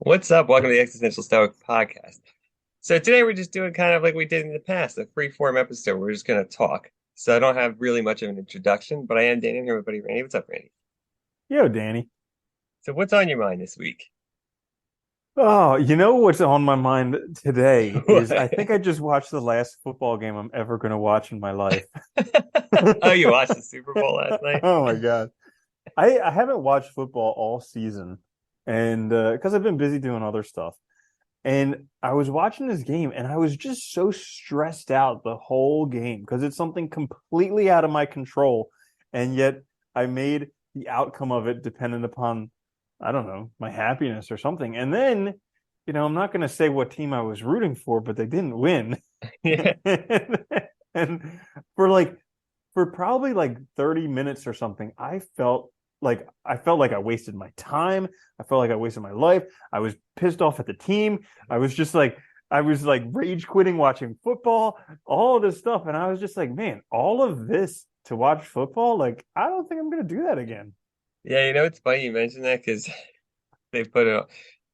What's up? Welcome to the Existential Stoic podcast. So today we're just doing kind of like we did in the past, a free-form episode. We're just going to talk. So I don't have really much of an introduction, but I am Danny. I'm here with my buddy Randy. What's up, Randy? Yo, Danny. So what's on your mind this week? Oh, you know what's on my mind today is I think What? I just watched the last football game I'm ever going to watch in my life. Oh, you watched the Super Bowl last night? Oh my God. I haven't watched football all season and because I've been busy doing other stuff. And I was watching this game and I was just so stressed out the whole game because it's something completely out of my control. And yet I made the outcome of it dependent upon, I don't know, my happiness or something. And then, I'm not going to say what team I was rooting for, but they didn't win. Yeah. And for probably like 30 minutes or something, I felt like I wasted my time. I felt like I wasted my life. I was pissed off at the team. I was like rage quitting watching football, all of this stuff. And I was just like, man, all of this to watch football, like, I don't think I'm gonna do that again. Yeah, it's funny you mentioned that because they put it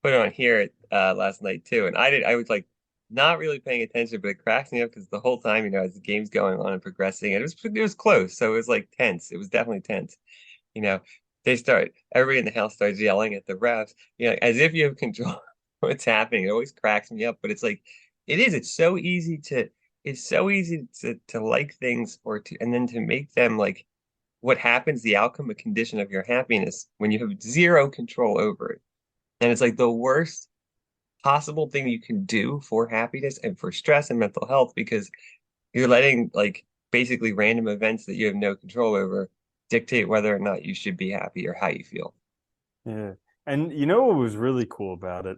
on here last night too, and I was like not really paying attention, but it cracks me up because the whole time, as the game's going on and progressing, and it was close, so it was like tense. It was definitely tense. You know, everybody in the house starts yelling at the refs, as if you have control of what's happening. It always cracks me up, but it's like it's so easy to like things and then to make them like what happens, the outcome, a condition of your happiness when you have zero control over it. And it's like the worst possible thing you can do for happiness and for stress and mental health because you're letting like basically random events that you have no control over dictate whether or not you should be happy or how you feel. Yeah. And you know what was really cool about it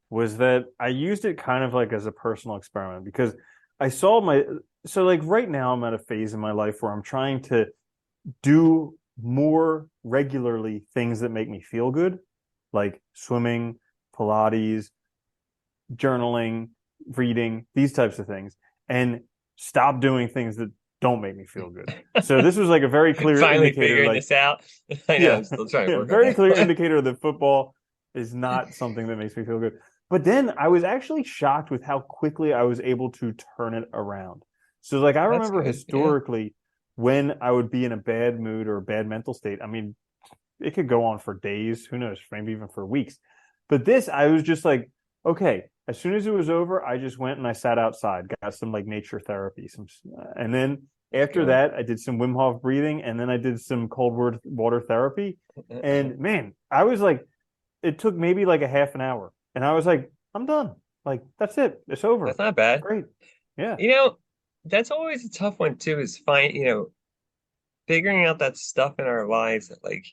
was that I used it kind of like as a personal experiment because I saw my so like right now I'm at a phase in my life where I'm trying to do more regularly things that make me feel good, like swimming, Pilates, journaling, reading, these types of things, and stop doing things that don't make me feel good. So this was like a very clear Finally indicator, figuring like, this out. I know I'm yeah, still trying to yeah, work on very clear that. indicator that football is not something that makes me feel good. But then I was actually shocked with how quickly I was able to turn it around. So like I That's remember good. Yeah. historically when I would be in a bad mood or a bad mental state. I mean, it could go on for days, who knows, maybe even for weeks. But this, I was just like, okay, as soon as it was over, I just went and I sat outside, got some like nature therapy, and then That's after good. that, I did some Wim Hof breathing, and then I did some cold water therapy. And man, I was like, it took maybe like a half an hour, and I was like, I'm done. Like that's it. It's That's over. not bad. Great. Yeah. You know, that's always a tough one too, is figuring out that stuff in our lives that like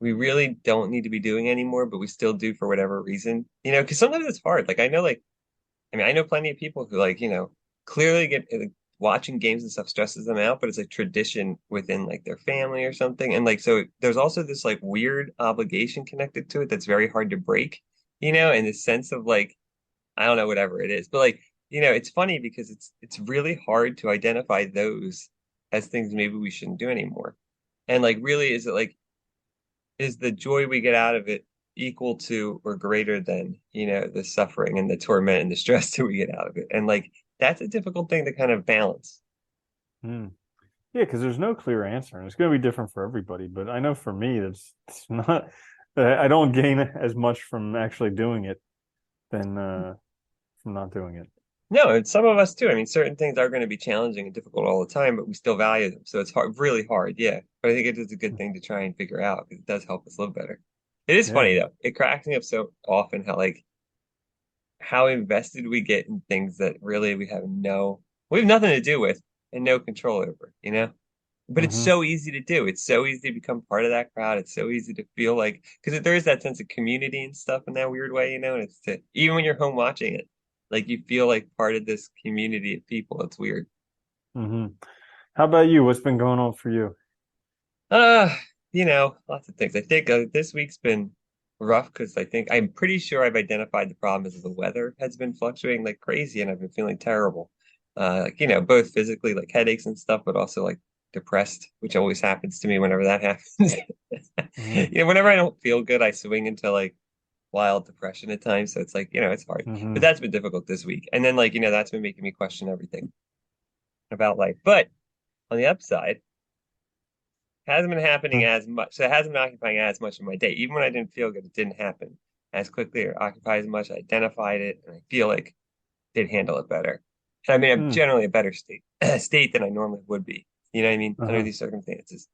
we really don't need to be doing anymore, but we still do for whatever reason. Because sometimes it's hard. I know plenty of people who clearly get watching games and stuff stresses them out, but it's like tradition within like their family or something. And like so there's also this like weird obligation connected to it that's very hard to break, in the sense of like I don't know whatever it is. But like, it's funny because it's really hard to identify those as things maybe we shouldn't do anymore. And like really is the joy we get out of it equal to or greater than, the suffering and the torment and the stress that we get out of it? And like that's a difficult thing to kind of balance. Hmm. Yeah, because there's no clear answer, and it's going to be different for everybody. But I know for me, it's not. I don't gain as much from actually doing it than from not doing it. No, and some of us too. I mean, certain things are going to be challenging and difficult all the time, but we still value them. So it's hard, really hard. Yeah. But I think it is a good thing to try and figure out because it does help us live better. It is Yeah. funny though. It cracks me up so often how invested we get in things that really we have nothing to do with and no control over. But it's Hmm. so easy to do. It's so easy to become part of that crowd. It's so easy to feel like because there is that sense of community and stuff in that weird way. And even when you're home watching it, like you feel like part of this community of people. It's weird. Hmm. How about you? What's been going on for you? Uh, lots of things. I think this week's been rough because I'm pretty sure I've identified the problem as the weather has been fluctuating like crazy and I've been feeling terrible. Both physically like headaches and stuff, but also like depressed, which always happens to me whenever that happens. Hmm. Whenever I don't feel good, I swing into like wild depression at times. So it's like, it's hard. But Hmm. that's been difficult this week. And then like, that's been making me question everything about life. But on the upside, hasn't been happening as much. So it hasn't been occupying as much of my day. Even when I didn't feel good, it didn't happen as quickly or occupy as much. I identified it and I feel like I did handle it better. And I mean, I'm Hmm. generally a better state than I normally would be. You know what I mean? Under Uh-huh. these circumstances.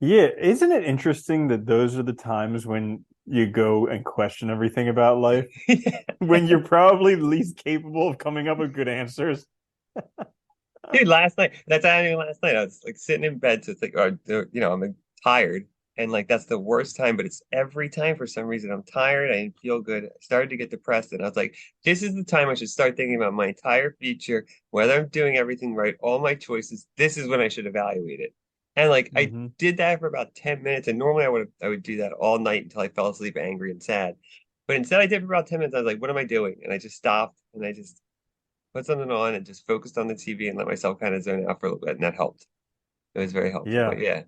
Yeah, isn't it interesting that those are the times when you go and question everything about life? When you're probably least capable of coming up with good answers. Dude, last night, that's happening last night. I was like sitting in bed, so it's like, I'm like, tired. And like, that's the worst time, but it's every time for some reason. I'm tired. I didn't feel good. I started to get depressed. And I was like, this is the time I should start thinking about my entire future, whether I'm doing everything right, all my choices. This is when I should evaluate it. And like, I Hmm. did that for about 10 minutes. And normally I would do that all night until I fell asleep angry and sad. But instead, I did for about 10 minutes. I was like, what am I doing? And I just stopped and I just put something on and just focused on the TV and let myself kind of zone out for a little bit, and that helped. It was very helpful. But Yeah.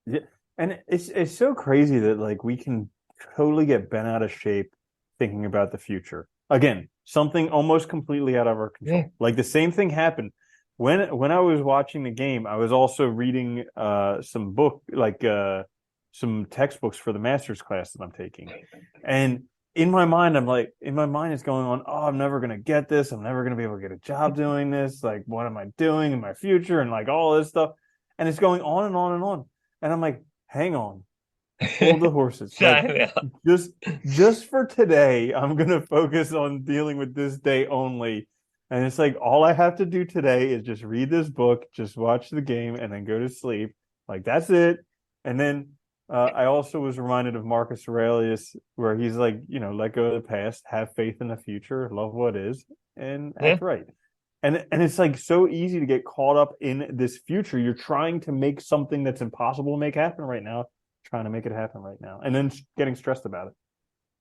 yeah, Yeah. And it's so crazy that like we can totally get bent out of shape thinking about the future. Again, something almost completely out of our yeah, control. Like the same thing happened when I was watching the game, I was also reading some textbooks for the master's class that I'm taking. And in my mind it's going on, oh, I'm never gonna get this. I'm never gonna be able to get a job doing this. Like, what am I doing in my future? And like all this stuff. And it's going on and on and on. And I'm like, hang on, hold the horses. Like I know. just just for today, I'm gonna focus on dealing with this day only. And it's like all I have to do today is just read this book, just watch the game, and then go to sleep. Like that's it. And then I also was reminded of Marcus Aurelius, where he's like, let go of the past, have faith in the future, love what is, and Yeah, act right. And it's like so easy to get caught up in this future. You're trying to make something that's impossible to make happen right now, trying to make it happen right now, and then getting stressed about it.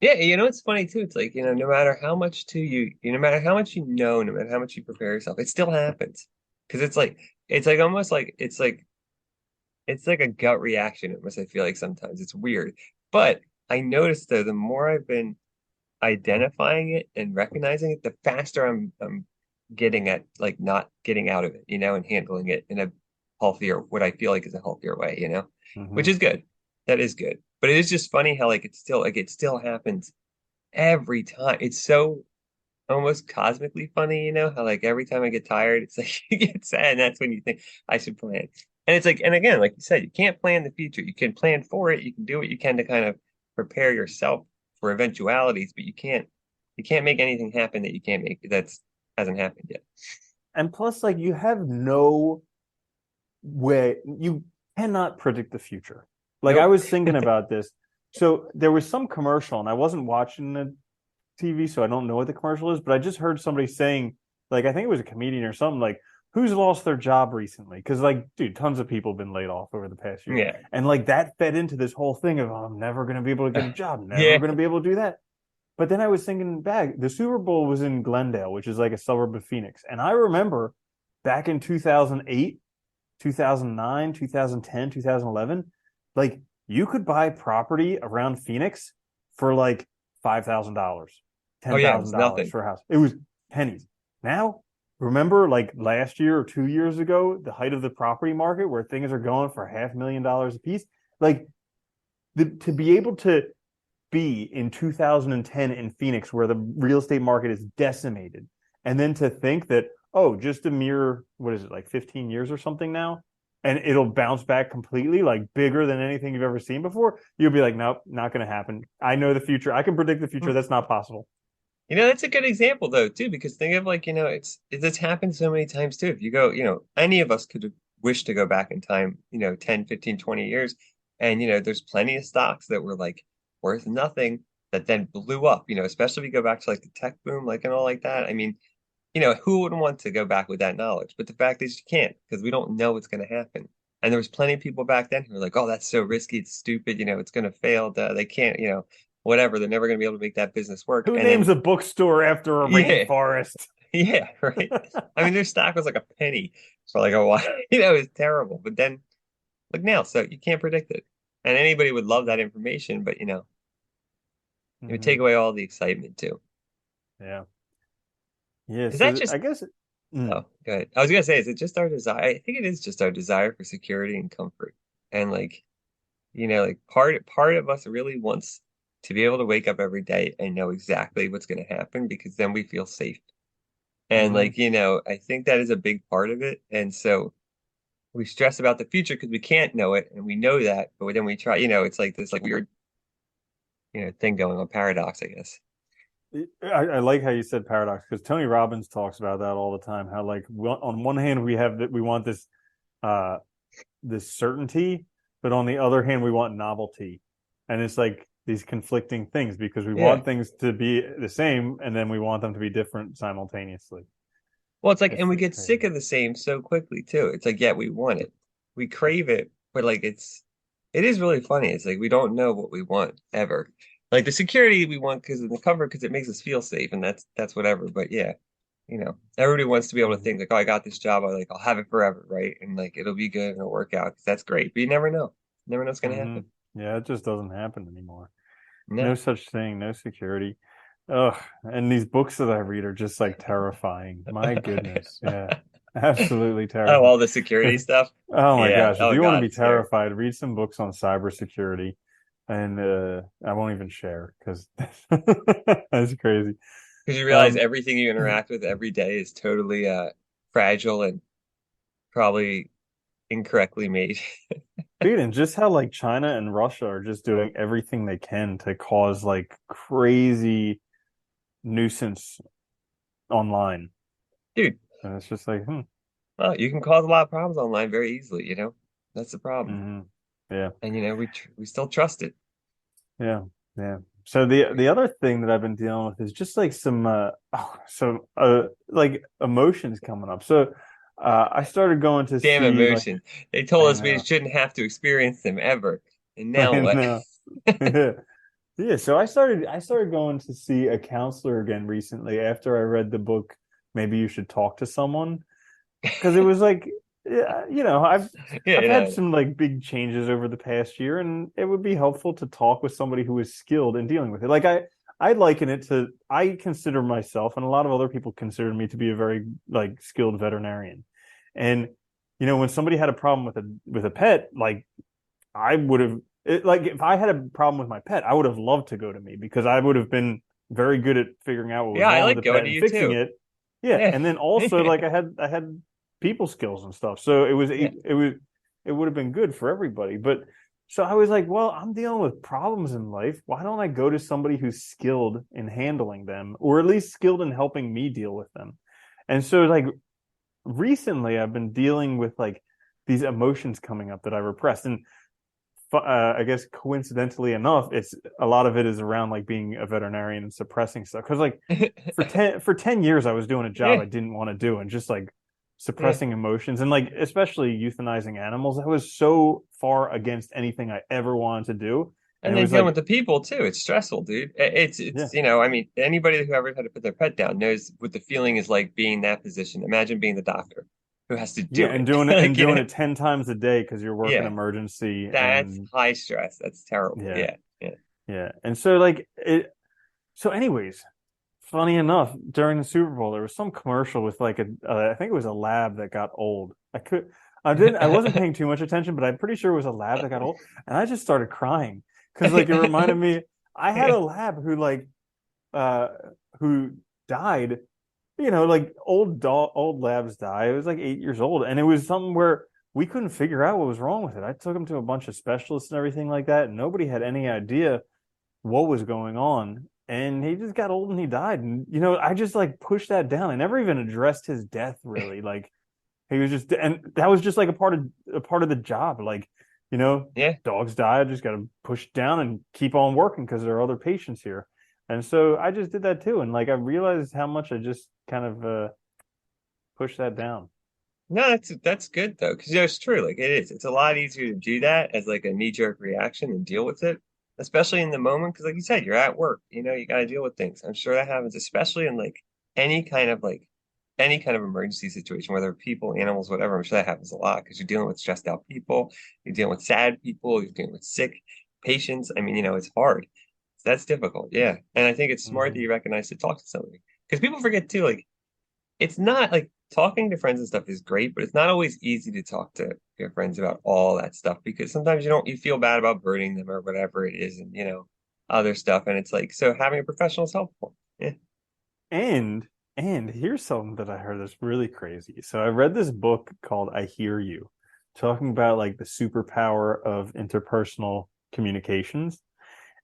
yeah. It's funny too. It's like no matter how much no matter how much no matter how much you prepare yourself, it still happens. Because it's like almost like it's like a gut reaction. Almost I feel like sometimes it's weird, but I noticed though the more I've been identifying it and recognizing it, the faster I'm getting at like not getting out of it, and handling it in a healthier, what I feel like is a healthier way, which Mm-hmm. is good. That is good. But it is just funny how it still happens every time. It's so almost cosmically funny, how like every time I get tired, it's like you get sad, and that's when you think I should plan. And it's like, and again, like you said, you can't plan the future. You can plan for it. You can do what you can to kind of prepare yourself for eventualities, but you can't make anything happen that you can't make that's hasn't happened yet. And plus, like you have no way, you cannot predict the future. Like I Nope. was thinking about this. So there was some commercial, and I wasn't watching the TV, so I don't know what the commercial is, but I just heard somebody saying, like, I think it was a comedian or something, like, who's lost their job recently? Because, like, dude, tons of people have been laid off over the past year. Yeah. And, like, that fed into this whole thing of, oh, I'm never going to be able to get a job, never Yeah. going to be able to do that. But then I was thinking back, the Super Bowl was in Glendale, which is like a suburb of Phoenix. And I remember back in 2008, 2009, 2010, 2011, like you could buy property around Phoenix for like $5,000, Oh yeah, it was $10,000 nothing. for a house. It was pennies. Now, remember like last year or 2 years ago, the height of the property market where things are going for $500,000 a piece? Like to be able to be in 2010 in Phoenix where the real estate market is decimated. And then to think that, oh, just a mere, what is it, like 15 years or something now? And it'll bounce back completely, like bigger than anything you've ever seen before. You'll be like, nope, not going to happen. I know the future. I can predict the future. That's not possible. That's a good example though too, because think of like, it's happened so many times too. If you go, any of us could have wished to go back in time, 10, 15, 20 years. And there's plenty of stocks that were like worth nothing that then blew up, especially if you go back to like the tech boom, like and all like that. I mean, who wouldn't want to go back with that knowledge? But the fact is you can't because we don't know what's going to happen. And there was plenty of people back then who were like, "Oh, that's so risky. It's stupid. It's going to fail. They can't. Whatever. They're never going to be able to make that business work." Who And names then, a bookstore after a yeah, rainforest? yeah, right. I mean, their stock was like a penny for like a while. It was terrible. But then, look now. So you can't predict it. And anybody would love that information, but It would take Hmm. away all the excitement too. Yeah. Yeah. Is that So I just guess, mm, oh, go ahead. I was gonna say, is it just our desire? I think it is just our desire for security and comfort. And like, like part of us really wants to be able to wake up every day and know exactly what's gonna happen because then we feel safe. And hmm. like, I think that is a big part of it. And so we stress about the future because we can't know it and we know that, but then we try, it's like this like weird, thing going on, paradox, I guess. I like how you said paradox because Tony Robbins talks about that all the time. How like on one hand we have that we want uh this certainty, but on the other hand we want novelty, and it's like these conflicting things because we Yeah. want things to be the same and then we want them to be different simultaneously. Well, it's like, and we It's get sick crazy. of the same so quickly too. It's like, yeah, we want it, we crave it, but like it is really funny. It's like we don't know what we want ever. Like the security we want because of the comfort, because it makes us feel safe, and that's whatever. But yeah, everybody wants to be able to Hmm. think like, oh, I got this job, I'll have it forever, right? And like it'll be good and it'll work out. 'Cause that's great, but you never know. Never know what's gonna Hmm. happen. Yeah, it just doesn't happen anymore. No No. such thing, no security. Ugh, and these books that I read are just like terrifying. My goodness. Yeah. Absolutely Oh, terrifying. all the security If stuff. oh my Yeah. gosh, if Oh you want to God, be it's terrible. terrified, read some books on cybersecurity. And I won't even share because that's crazy. Because you realize Um, everything you interact with every day is totally fragile and probably incorrectly made. dude, and just how like China and Russia are just doing everything they can to cause like crazy nuisance online. Dude, And it's just like, well, you can cause a lot of problems online very easily. That's the problem. hmm. Yeah. And we still trust it. Yeah, yeah. So the other thing that I've been dealing with is just like like emotions coming up. So I started going to Damn see like emotion. They told I us we know, shouldn't have to experience them ever. And now I what? know. Yeah, so I started going to see a counselor again recently after I read the book Maybe You Should Talk to Someone because it was like yeah, Yeah, I've had some like big changes over the past year, and it would be helpful to talk with somebody who is skilled in dealing with it. Like I liken it to I consider myself, and a lot of other people consider me to be a very like skilled veterinarian. And when somebody had a problem with a pet, like I would have like if I had a problem with my pet, I would have loved to go to me because I would have been very good at figuring out what was yeah, I wrong with like the going pet to and you fixing too. it. Yeah, Yeah. and then also like I had people skills and stuff, so Yeah. it would have been good for everybody. But so I was like, well, I'm dealing with problems in life. Why don't I go to somebody who's skilled in handling them, or at least skilled in helping me deal with them? And so like recently, I've been dealing with like these emotions coming up that I repressed, and I guess coincidentally enough, it's a lot of it is around like being a veterinarian and suppressing stuff. Because like for 10 years, I was doing a job Yeah. I didn't want to do and just like Yeah. suppressing emotions and like especially euthanizing animals. I was so far against anything I ever wanted to do, and And it then was dealing like, with the people too. It's stressful, dude. yeah, I mean, anybody who ever had to put their pet down knows what the feeling is like being in that position. Imagine being the doctor who has to yeah, do and it. doing it and Like, doing it 10 times a day because you're working yeah, emergency that's and high stress. That's terrible. yeah, Yeah. Yeah. yeah, and so like it. So, anyways, funny enough, during the Super Bowl, there was some commercial with like I think it was a lab that got old. I wasn't paying too much attention, but I'm pretty sure it was a lab that got old, and I just started crying because like it reminded me, I had Yeah. a lab uh, who died. Like old labs die. It was like 8 years old, and it was something where we couldn't figure out what was wrong with it. I took him to a bunch of specialists and everything like that, and nobody had any idea what was going on. And he just got old and he died. And I just like pushed that down. I never even addressed his death really. Like he was just, and that was just like a part of the job. Like, you know, Yeah. dogs die. I just got to push it down and keep on working because there are other patients here. And so I just did that too. And like I realized how much I just kind of pushed that down. No, that's good though, because it's true. Like it is. It's a lot easier to do that as like a knee-jerk reaction and deal with it, especially in the moment. Because like you said, you're at work. You got to deal with things. I'm sure that happens, especially in any kind of like any kind of emergency situation, whether people, animals, whatever. I'm sure that happens a lot because you're dealing with stressed out people, you're dealing with sad people, you're dealing with sick patients. I mean, it's hard. That's difficult. Yeah. And I think it's smart that Hmm. you recognize to talk to somebody. Because people forget too, like it's not like talking to friends and stuff is great, but it's not always easy to talk to your friends about all that stuff because sometimes you feel bad about burdening them or whatever it is and other stuff. And it's like so having a professional is helpful. Yeah. And and here's something that I heard that's really crazy. So I read this book called I Hear You, talking about like the superpower of interpersonal communications.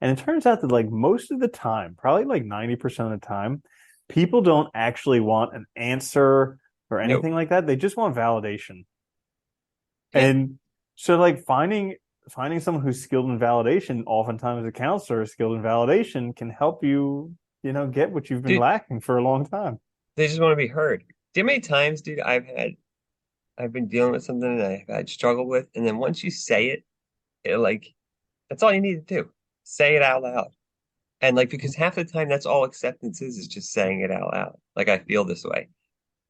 And it turns out that like most of the time, probably like 90% of the time, people don't actually want an answer or Nope. anything like that. They just want validation. Yeah. And so like finding someone who's skilled in validation, oftentimes a counselor skilled in validation can help you, get what you've been Dude, lacking for a long time. they just want to be heard. Do you know how many times, dude, I've been dealing with something that I've had struggled with, and then once you say it, like that's all you need to do. Say it out loud. And like because half the time that's all acceptance is just saying it out loud. Like I feel this way.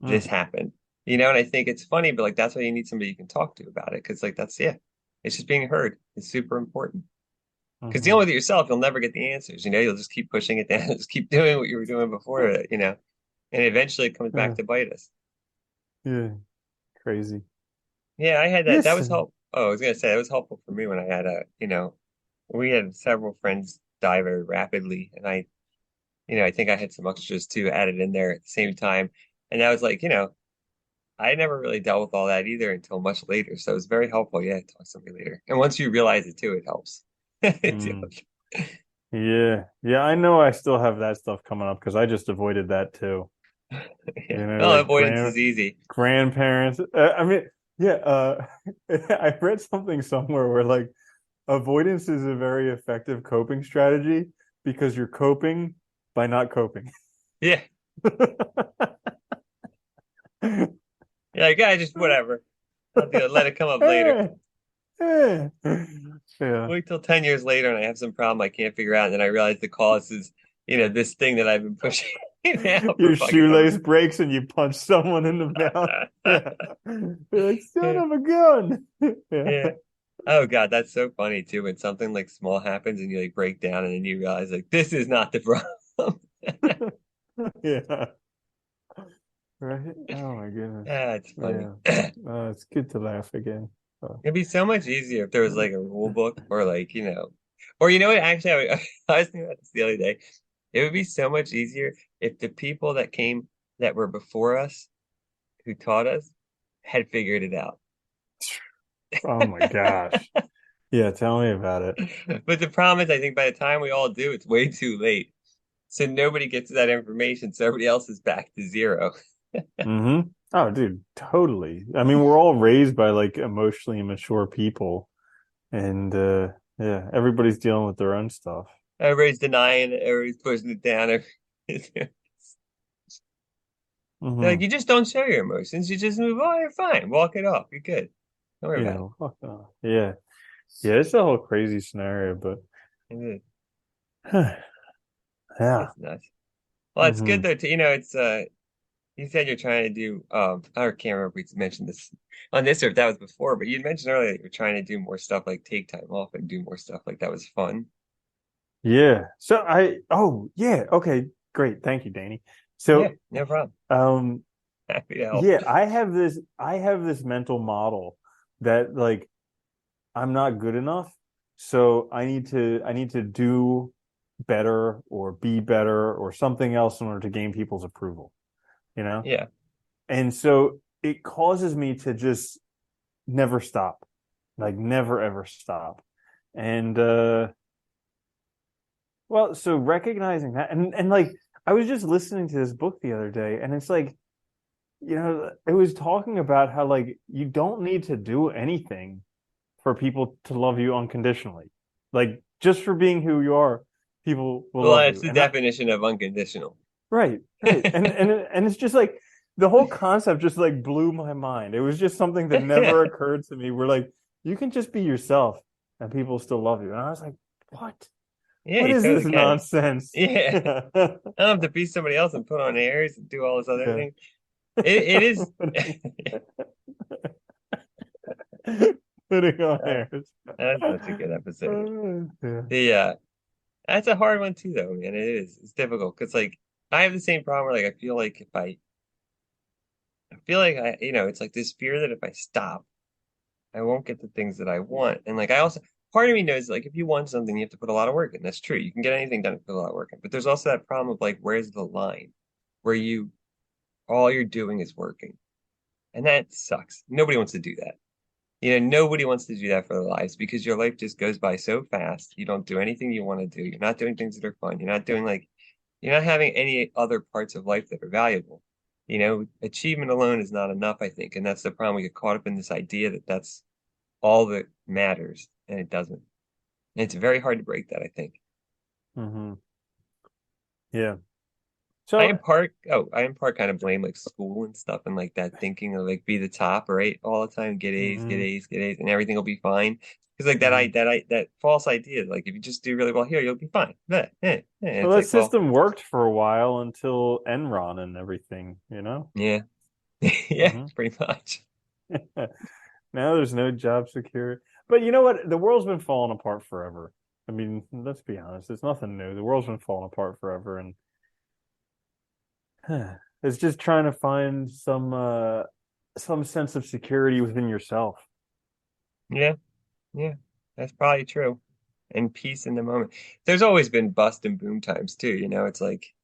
This Mm, happened. And I think it's funny, but like that's why you need somebody you can talk to about it. Cause like that's yeah. It's just being heard. It's super important. Because dealing hmm. with it yourself, you'll never get the answers. You'll just keep pushing it down, just keep doing what you were doing before. And eventually it comes back Yeah, to bite us. yeah, crazy. Yeah, I had that. That Yes. was help. Oh, I was gonna say that was helpful for me when I had we had several friends die very rapidly, and I think I had some extras too added in there at the same time, and that was like, I never really dealt with all that either until much later, so it was very helpful. Yeah, to talk to somebody later, and once you realize it too, it helps. Mm, yeah. Yeah, I know I still have that stuff coming up because I just avoided that too. Yeah, well, Like avoidance is easy. grandparents. I mean, yeah, I read something somewhere where like avoidance is a very effective coping strategy because you're coping by not coping. Yeah, yeah, like, I just whatever. I'll do it. Let it come up later. Eh, eh. Yeah. Wait till 10 years later and I have some problem I can't figure out. And then I realize the cause is, this thing that I've been pushing now for Your fucking ever. shoelace breaks and you punch someone in the mouth. Yeah. You're like, son Yeah. of a gun. Yeah. Yeah. Oh God, that's so funny too. When something like small happens and you like break down and then you realize like this is not the problem. Yeah. Right? Oh my goodness. It's funny. Yeah. It's good to laugh again. Oh. It'd be so much easier if there was like a rule book or like, or you know what? Actually, I was thinking about this the other day. It would be so much easier if the people that came that were before us who taught us had figured it out. Oh my gosh. Yeah, tell me about it. But the problem is, I think by the time we all do, it's way too late. So nobody gets that information. So everybody else is back to zero. Mm-hmm. Oh, dude, totally. I mean, we're all raised by like emotionally immature people, and yeah, everybody's dealing with their own stuff. Everybody's denying it. Everybody's pushing it down. They're like, Mm-hmm. you just don't show your emotions. You just move on. You're fine. Walk it off. You're good. Don't worry about Yeah, fuck no. Yeah, yeah, it's a whole crazy scenario, but it. yeah. It's nuts. Well, it's good Mm-hmm. though. It's you said you're trying to do. I can't remember if we mentioned this on this or if that was before, but you mentioned earlier that you're trying to do more stuff like take time off and do more stuff like that was fun. Yeah. Oh yeah, okay, great. Thank you, Danny. Yeah, So, no problem. um, Happy to help. yeah, I have this mental model that like I'm not good enough, so I need to do better or be better or something else in order to gain people's approval, you know? Yeah. And so it causes me to just never stop. Like never ever stop. And well, so recognizing that and like I was just listening to this book the other day and it's like, it was talking about how like you don't need to do anything for people to love you unconditionally. Like just for being who you are, people will Well, love that's you. the And I definition of unconditional. right, right. And it's just like the whole concept just like blew my mind. It was just something that never occurred to me. Where like you can just be yourself and people still love you. And I was like, what? Yeah, What you is this totally can. nonsense? Yeah. Yeah. I don't have to be somebody else and put on airs and do all this other Yeah. thing. It is. Putting on uh, airs. that's such a good episode. Yeah. The That's a hard one too, though, man. It is. It's difficult because like I have the same problem where like I feel like if I feel like it's like this fear that if I stop, I won't get the things that I want. And like I also part of me knows like if you want something, you have to put a lot of work in. That's true. You can get anything done if you put a lot of work in. But there's also that problem of like where's the line where you all you're doing is working. And that sucks. Nobody wants to do that. Nobody wants to do that for their lives because your life just goes by so fast. You don't do anything you want to do. You're not doing things that are fun. You're not having any other parts of life that are valuable. Achievement alone is not enough, I think. And that's the problem. We get caught up in this idea that that's all that matters, and it doesn't. And it's very hard to break that, I think. Hmm. Yeah. I So, in part, oh, I in part kind of blame like school and stuff and like that thinking of like be the top, right? All the time, get A's, get hmm A's, get A's, and everything will be fine. Because like hmm that false idea, like if you just do really well here, you'll be fine. well, It's that like, well, system worked for a while until Enron and everything, you know? yeah, yeah, Hmm. pretty much. Now there's no job security. But you know what? The world's been falling apart forever. I mean, let's be honest. It's nothing new. The world's been falling apart forever, and it's just trying to find some sense of security within yourself. Yeah, yeah, that's probably true. And peace in the moment. There's always been bust and boom times too. It's like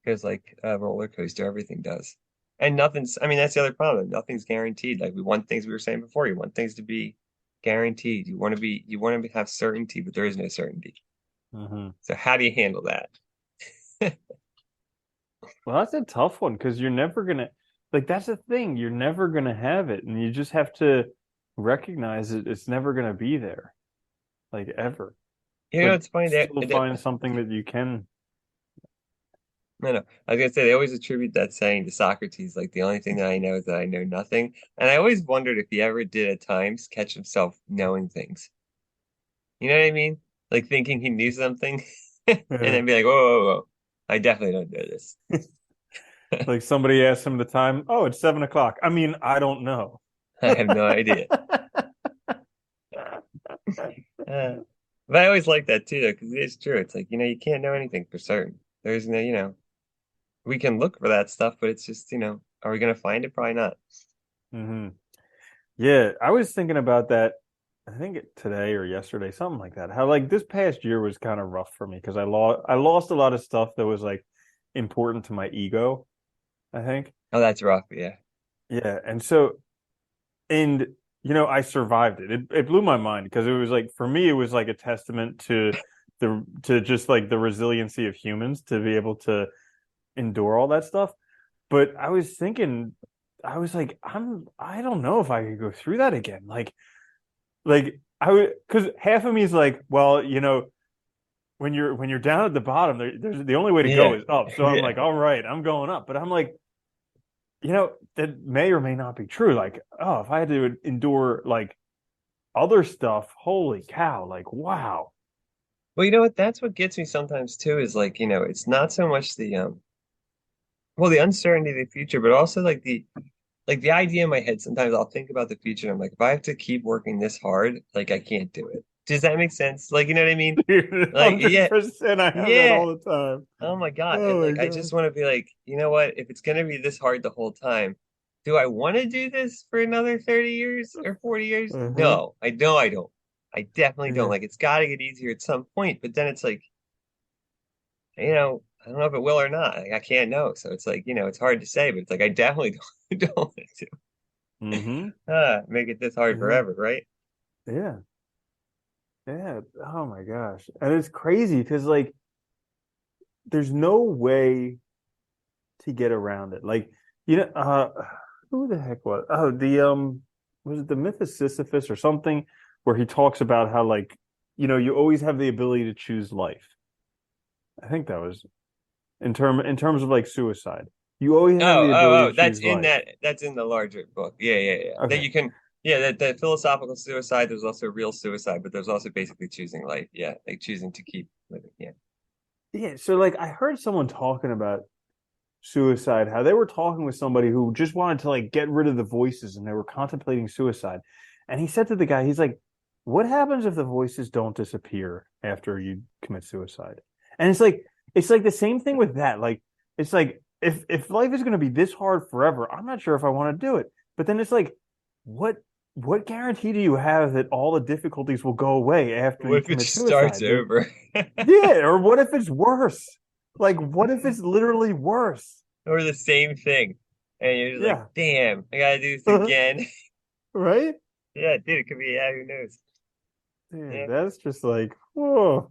because like a roller coaster, everything does. And nothing's, I mean, that's the other problem. Nothing's guaranteed. Like we want things we were saying before. You want things to be guaranteed. You want to have certainty, but there is no certainty. Hmm. So how do you handle that? Well, that's a tough one because you're never gonna like that's the thing. You're never gonna have it, and you just have to recognize it. It's never gonna be there, like ever. But It's funny still find something that you can. no. I was gonna say they always attribute that saying to Socrates, like the only thing that I know is that I know nothing. And I always wondered if he ever did at times catch himself knowing things. You know what I mean? Like thinking he knew something and then be like, whoa, whoa, whoa. I definitely don't know this. Like somebody asked him the time. Oh, it's 7 o'clock. I mean, I don't know. I have no idea. Uh, but I always like that too, though, because it is true. It's like, you can't know anything for certain. There's no, we can look for that stuff, but it's just, are we going to find it? Probably not. Hmm. Yeah, I was thinking about that. I think today or yesterday, something like that. How like this past year was kind of rough for me because I lost a lot of stuff that was like important to my ego, I think. Oh, that's rough. Yeah. Yeah, and I survived it. It blew my mind because it was like for me it was like a testament to just like the resiliency of humans to be able to endure all that stuff. But I was thinking, I was like, I don't know if I could go through that again. Like I would, because half of me is like, well, when you're down at the bottom, there's the only way to go Yeah. is up. So I'm Yeah. like, all right, I'm going up. But I'm like, that may or may not be true. Like, oh, if I had to endure like other stuff, holy cow, like wow. Well, you know what? That's what gets me sometimes too, is like, it's not so much well, the uncertainty of the future, but also like the idea in my head, sometimes I'll think about the future and I'm like, if I have to keep working this hard, like I can't do it. Does that make sense? Like, you know what I mean? Dude, Like, yeah, 100% I have that yeah. all the time. Oh my God. And Oh my like I God. just want to be like, you know what? If it's gonna be this hard the whole time, do I want to do this for another 30 years or 40 years? Uh-huh. No, I know I don't. I definitely don't. Yeah. Like it's gotta get easier at some point, but then it's like, I don't know if it will or not. Like, I can't know. So it's like, it's hard to say, but it's like I definitely don't want to Mm-hmm. make it this hard Yeah. forever, right? Yeah. Yeah. Oh my gosh. And it's crazy because like there's no way to get around it. Like, who the heck was was it the myth of Sisyphus or something where he talks about how like, you always have the ability to choose life. I think that was in terms of like suicide. You always Oh, have the ability oh, to oh, that's choose in life. the larger book. Yeah, yeah, yeah. That Okay. you can, yeah, that philosophical suicide, there's also real suicide, but there's also basically choosing life. Yeah, like choosing to keep living. Yeah. Yeah. So like I heard someone talking about suicide, how they were talking with somebody who just wanted to like get rid of the voices and they were contemplating suicide. And he said to the guy, he's like, what happens if the voices don't disappear after you commit suicide? And it's like the same thing with that. Like it's like if life is going to be this hard forever, I'm not sure if I want to do it. But then it's like, what what guarantee do you have that all the difficulties will go away after What you if it commit just starts suicide? over? Yeah, or what if it's worse? Like, what if it's literally worse? Or the same thing. And you're just like, Yeah, damn, I gotta do this again. right? Yeah, dude, it could be, yeah, who knows? Yeah, Yeah. that's just like, whoa,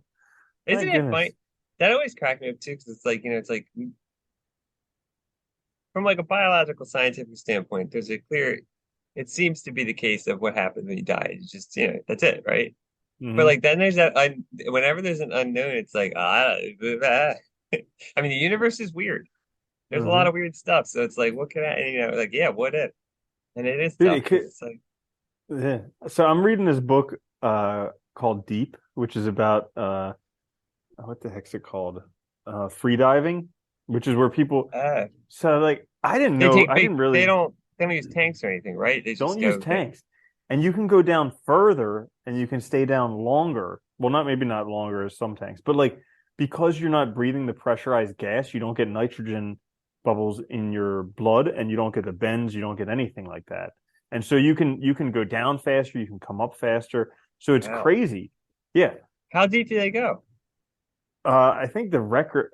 my Isn't it goodness. funny? That always cracked me up too, because it's like, it's like from like a biological scientific standpoint, there's a clear, it seems to be the case of what happens when you die. It's just, that's it, right? But Hmm. like then there's that whenever there's an unknown, it's like I mean the universe is weird. There's a lot Hmm. of weird stuff. So it's like what can I like yeah, what if? And it is Dude, tough it because could. it's like Yeah. So I'm reading this book called Deep, which is about what the heck's it called? Free diving, which is where people. uh So like, I didn't they know. take I big didn't really they don't use tanks or anything, right? They just don't use go down. tanks, and you can go down further, and you can stay down longer. Well, not maybe not longer as some tanks, but like because you're not breathing the pressurized gas, you don't get nitrogen bubbles in your blood, and you don't get the bends, you don't get anything like that. And so you can go down faster, you can come up faster. So it's Wow. crazy. Yeah. How deep do they go? I think the record,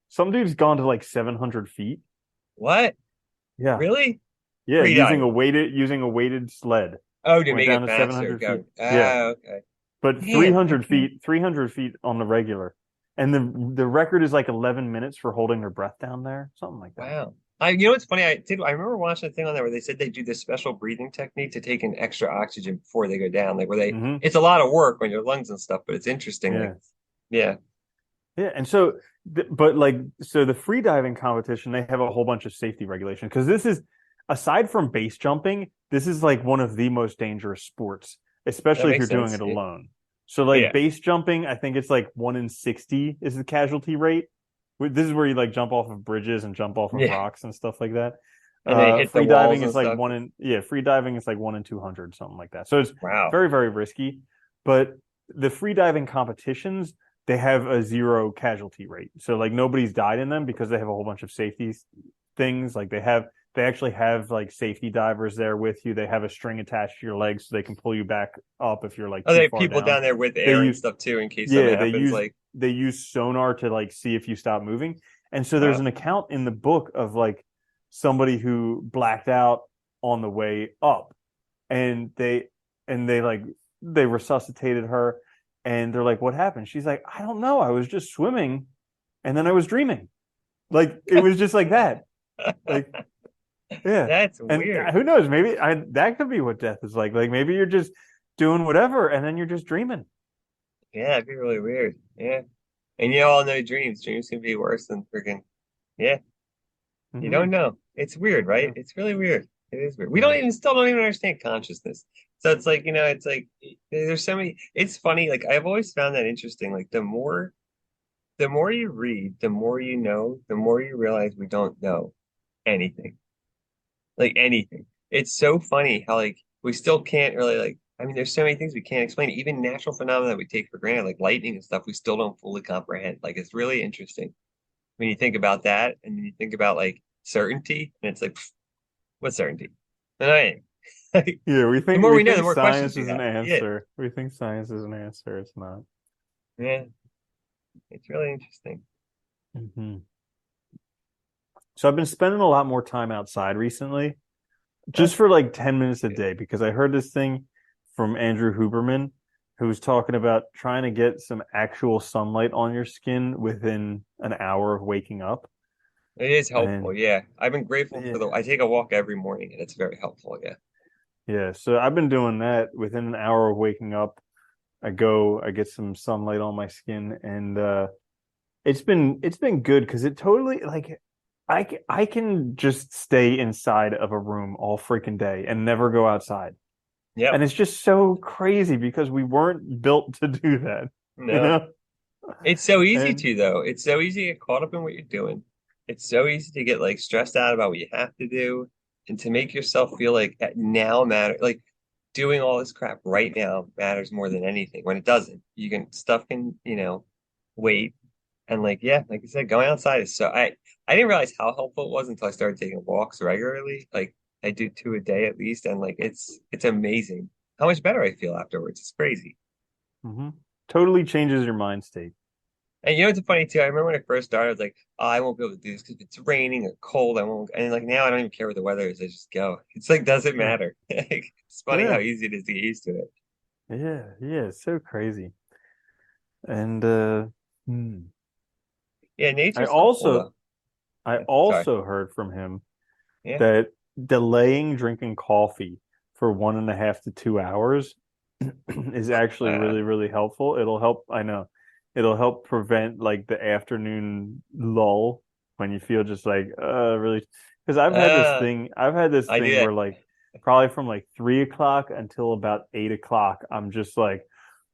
some dude's gone to like 700 feet. What? Yeah. Really? Yeah. Free diving. Using a weighted sled. Oh, to Went make down it to faster 700 feet. going. Yeah. Ah, okay. But Damn, I can't. 300 feet on the regular. And the record is like 11 minutes for holding their breath down there. Something like that. Wow. What's funny? I remember watching a thing on there where they said they do this special breathing technique to take in extra oxygen before they go down. Like where Hmm. it's a lot of work on your lungs and stuff, but it's interesting. Like, Yeah. yeah. Yeah. And so, but like, so the free diving competition, they have a whole bunch of safety regulations because this is, aside from base jumping, this is like one of the most dangerous sports, That especially if you're makes doing sense. it Yeah. alone. So, like, Yeah. base jumping, I think it's like 1 in 60 is the casualty rate. This is where you like jump off of bridges and jump off of Yeah. rocks and stuff like that. And they hit the Free walls diving and is like stuff. free diving is like 1 in 200, something like that. So it's Wow. very, very risky. But the free diving competitions, they have a zero casualty rate. So like nobody's died in them because they have a whole bunch of safety things. Like they actually have like safety divers there with you. They have a string attached to your legs so they can pull you back up if you're like Oh, they too have far people down. down there with They air and use stuff too in case something yeah, happens. Like, they use sonar to like see if you stop moving. And so there's wow. an account in the book of like somebody who blacked out on the way up, and they like they resuscitated her, and they're like, what happened? She's like, I don't know, I was just swimming and then I was dreaming. Like it was just like that. Like, yeah. That's And weird. who knows, maybe that could be what death is like. Like maybe you're just doing whatever and then you're just dreaming. Yeah, it'd be really weird. Yeah. And you all know dreams. Dreams can be worse than freaking, yeah. You Hmm. don't know. It's weird, right? Yeah. It's really weird. It is weird. We Yeah. still don't even understand consciousness. So it's like, it's like there's so many, it's funny. Like I've always found that interesting. Like the more you read, the more you know, the more you realize we don't know anything. Like anything. It's so funny how like we still can't really like, I mean, there's so many things we can't explain. Even natural phenomena that we take for granted, like lightning and stuff, we still don't fully comprehend. Like it's really interesting when you think about that and then you think about like certainty and it's like what certainty? No, like, Yeah, the more we we know, the think more questions science we is an have. Yeah. answer. We think science is an answer. It's not. Yeah. It's really interesting. Hmm. So I've been spending a lot more time outside recently, That's just for like 10 minutes a good. day, because I heard this thing from Andrew Huberman, who was talking about trying to get some actual sunlight on your skin within an hour of waking up. It is helpful. And Yeah. I've been grateful for yeah, I take a walk every morning and it's very helpful. Yeah. yeah. So I've been doing that within an hour of waking up. I get some sunlight on my skin, and it's been good because it totally like I can just stay inside of a room all freaking day and never go outside. And Yep. it's just so crazy because we weren't built to do that, you No. know? It's so easy And to though. It's so easy to get caught up in what you're doing. It's so easy to get like stressed out about what you have to do and to make yourself feel like that now matter. Like doing all this crap right now matters more than anything when it doesn't. You can stuff can, wait. And like, yeah, like I said, going outside is so I didn't realize how helpful it was until I started taking walks regularly. Like I do two a day at least, and like it's amazing how much better I feel afterwards. It's crazy. Hmm. Totally changes your mind state. And you know what's funny too? I remember when I first started, I was like, oh, I won't be able to do this because if it's raining or cold, I won't. And like now I don't even care what the weather is. I just go. It's like doesn't Yeah. matter. It's funny how Yeah. easy it is to get used to it. Yeah. Yeah. It's so crazy. And hmm. Yeah, I nature's helpful also though. I Sorry. also heard from him Yeah. that delaying drinking coffee for 1.5 to 2 hours is actually Uh, really, really helpful. It'll help, I know, it'll help prevent like the afternoon lull when you feel just like really, because uh, I've had this I do thing that. where like probably from like 3 o'clock until about 8 o'clock, I'm just like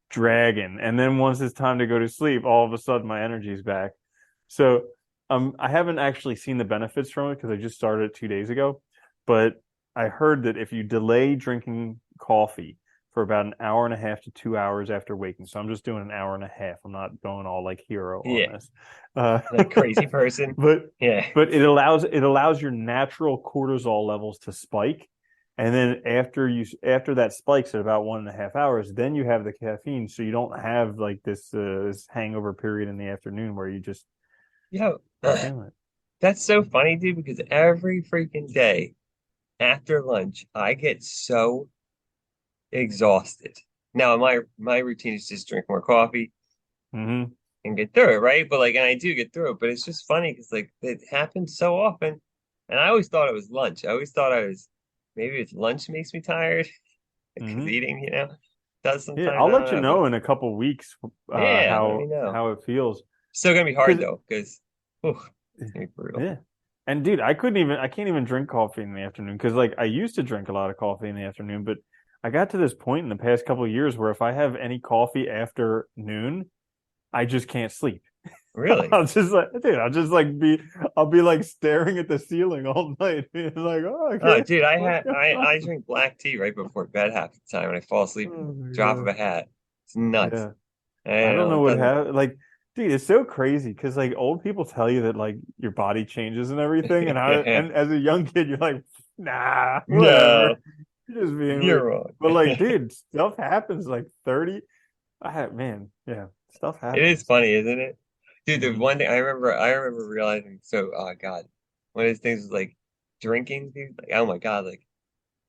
dragging. And then once it's time to go to sleep, all of a sudden my energy's back. So I haven't actually seen the benefits from it because I just started it 2 days ago. But I heard that if you delay drinking coffee for about an hour and a half to 2 hours after waking, so I'm just doing an hour and a half. I'm not going all like hero on Yeah, this. Uh, like crazy person. but Yeah. it allows your natural cortisol levels to spike, and then after that spikes at about 1.5 hours, then you have the caffeine, so you don't have like this hangover period in the afternoon where you just Yo, not feeling it. that's so funny, dude, because every freaking day after lunch, I get so exhausted. Now, my routine is just drink more coffee Hmm. and get through it, right? But like, and I do get through it, but it's just funny because like it happens so often, and I always thought it was lunch. I always thought I was maybe it's lunch makes me tired because Hmm. eating, does Yeah, sometimes. I'll I don't let you know, know but in a couple weeks yeah, let me how know. it feels. Still gonna be hard Because though, because it's gonna be brutal. yeah. And dude, I can't even drink coffee in the afternoon because like I used to drink a lot of coffee in the afternoon, but I got to this point in the past couple of years where if I have any coffee after noon, I just can't sleep. Really? I'll be like staring at the ceiling all night. Like, oh, Oh, okay, dude, what's going I on? drink black tea right before bed half the time, and I fall asleep in Oh the my drop of God. a hat. It's nuts. Yeah. I I don't know know it what doesn't. happened. Like, dude, it's so crazy because like old people tell you that like your body changes and everything, and as a young kid, you're like, nah, whatever. No, You're just being you're weird. wrong. But like, dude, stuff happens. Like 30, man, yeah, stuff It is happens. funny, isn't it? Dude, the Hmm. one thing I remember realizing, so, oh God, one of those things was like drinking, dude. Like, oh my God, like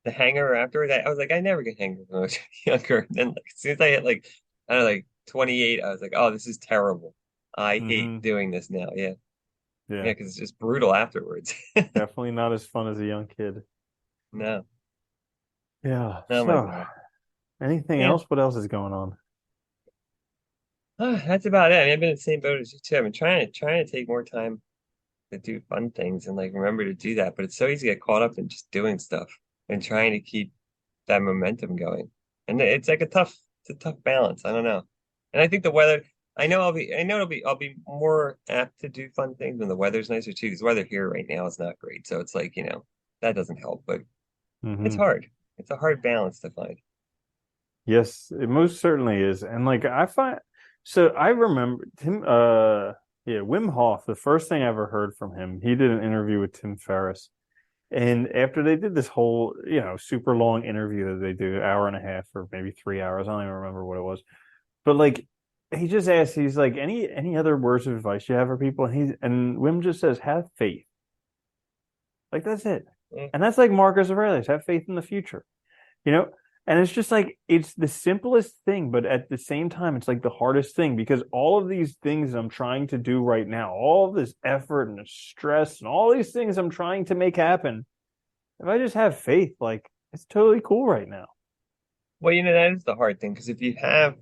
the hangover afterwards, I was like, I never get hangovers when I was younger. And then, like, as soon as I hit like, I don't know, like 28, I was like, oh, this is terrible. I hate Hmm. doing this now. Yeah. Yeah, Yeah, because it's just brutal afterwards. definitely not as fun as a young kid. No. Yeah. Oh my So, God. anything Yeah. else? What else is going on? That's about it. I mean, I've been in the same boat as you too. I've been trying to take more time to do fun things and like remember to do that. But it's so easy to get caught up in just doing stuff and trying to keep that momentum going. And it's like it's a tough balance. I don't know. And I think the weather, I know I'll be more apt to do fun things when the weather's nicer too. Because the weather here right now is not great. So it's like, that doesn't help, but it's Hmm. hard. It's a hard balance to find. Yes, it most certainly is. And like I find so I remember Tim yeah, Wim Hof, the first thing I ever heard from him, he did an interview with Tim Ferriss. And after they did this whole, super long interview that they do, hour and a half or maybe 3 hours, I don't even remember what it was. But like he just asked, he's like, any other words of advice you have for people? And Wim just says, have faith. Like that's it. Yeah. And that's like Marcus Aurelius, have faith in the future you know and it's just like it's the simplest thing, but at the same time it's like the hardest thing because all of these things I'm trying to do right now, all of this effort and stress and all these things I'm trying to make happen, if I just have faith, like it's totally cool right now. Well, that is the hard thing because if you have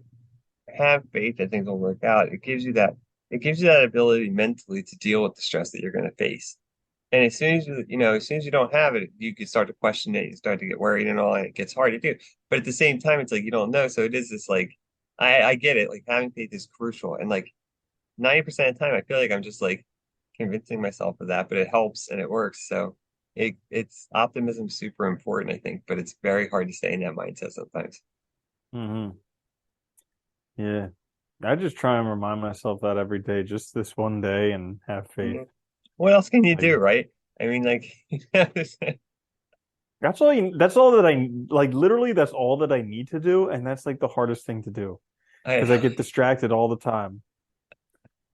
faith that things will work out, it gives you that ability mentally to deal with the stress that you're going to face. And as soon as as soon as you don't have it, you can start to question it, you start to get worried and all, and it gets hard to do. But at the same time, it's like you don't know. So it is this like I get it. Like having faith is crucial. And like 90% of the time I feel like I'm just like convincing myself of that, but it helps and it works. So It's optimism super important, I think, but it's very hard to stay in that mindset sometimes. Hmm. Yeah. I just try and remind myself that every day, just this one day, and have faith. Mhm. What else can you Like do, right? I mean, like, that's all that I like literally that's all that I need to do, and that's like the hardest thing to do I because I get distracted all the time.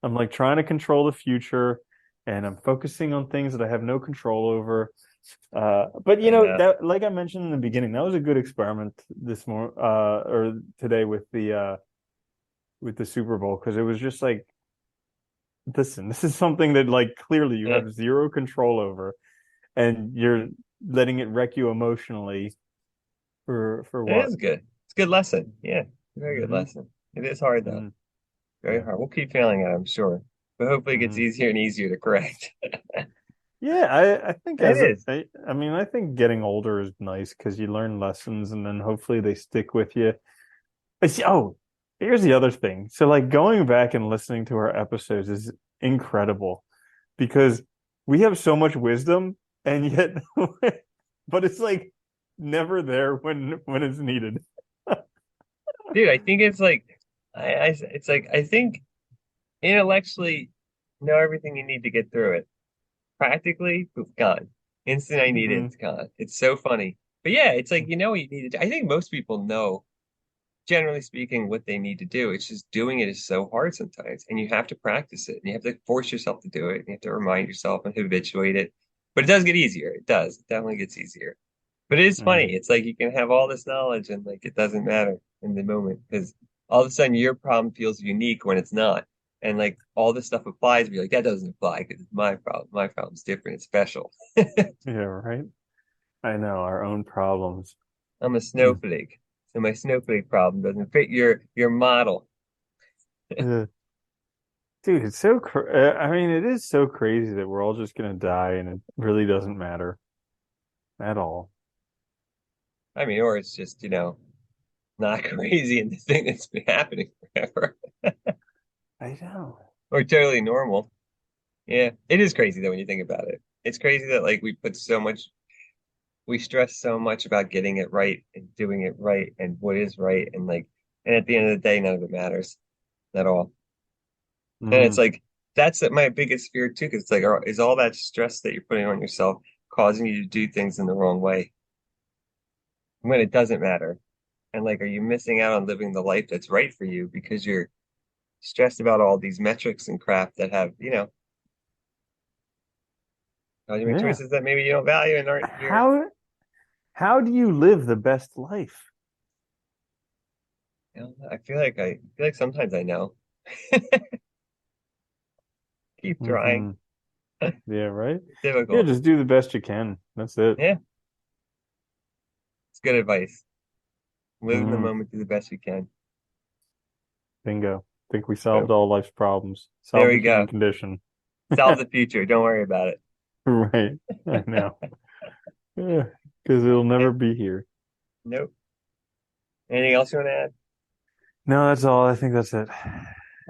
I'm like trying to control the future and I'm focusing on things that I have no control over. But I know. that like I mentioned in the beginning, that was a good experiment this morning or today with the Super Bowl because it was just like, listen, this is something that like clearly you Yeah, have zero control over and you're letting it wreck you emotionally for it what? is good. It's a good lesson. Yeah, very good Hmm. lesson. It is hard though. Hmm. Very Yeah. hard. We'll keep failing at it, I'm sure. But hopefully it gets Hmm. easier and easier to correct. Yeah, I think It is. I mean I think getting older is nice because you learn lessons and then hopefully they stick with you. Oh, here's the other thing. So like going back and listening to our episodes is incredible because we have so much wisdom and yet but it's like never there when it's needed. Dude, I think it's like it's like I think intellectually know everything you need to get through it. Practically, poof, gone. Instant I need it, Hmm. it's gone. It's so funny. But yeah, it's like you know what you need to do. I think most people know, generally speaking, what they need to do. It's just doing it is so hard sometimes. And you have to practice it. And you have to force yourself to do it. You have to remind yourself and habituate it. But it does get easier. It does. It definitely gets easier. But it is funny. Hmm. It's like you can have all this knowledge and like it doesn't matter in the moment because all of a sudden your problem feels unique when it's not. And like all this stuff applies, but you're like, that doesn't apply because it's my problem. My problem's different. It's special. Yeah, right. I know our own problems. I'm a Mm. snowflake. So my snowflake problem doesn't fit your model. Yeah. Dude, it's so I mean, it is so crazy that we're all just gonna die and it really doesn't matter at all. I mean, or it's just, not crazy and the thing that's been happening forever. I know. Or totally normal. Yeah. It is crazy though when you think about it. It's crazy that like we stress so much about getting it right and doing it right and what is right and like and at the end of the day none of it matters at all. And it's Hmm. like that's my biggest fear too, because it's like is all that stress that you're putting on yourself causing you to do things in the wrong way when it doesn't matter? And like are you missing out on living the life that's right for you because you're stressed about all these metrics and crap that have, causing you make Yeah. choices that maybe you don't value and aren't your How how do you live the best life? I feel like sometimes I know. Keep trying. Hmm. Yeah, right? Yeah, Difficult. just do the best you can. That's it. Yeah, it's good advice. Live in the Hmm. moment, do the best you can. Bingo. Think we solved Boom. all life's problems. There Solved the we human go. condition. Solve the future. Don't worry about it. Right. I know. Yeah, because it'll never Okay. be here. Nope. Anything else you want to add? No, that's all. I think that's it.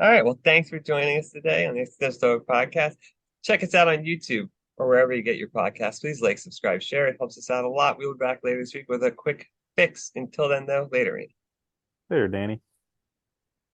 All right. Well, thanks for joining us today on the Existential Stoic podcast. Check us out on YouTube or wherever you get your podcasts. Please like, subscribe, share. It helps us out a lot. We'll be back later this week with a quick fix. Until then, though, later. There, Danny.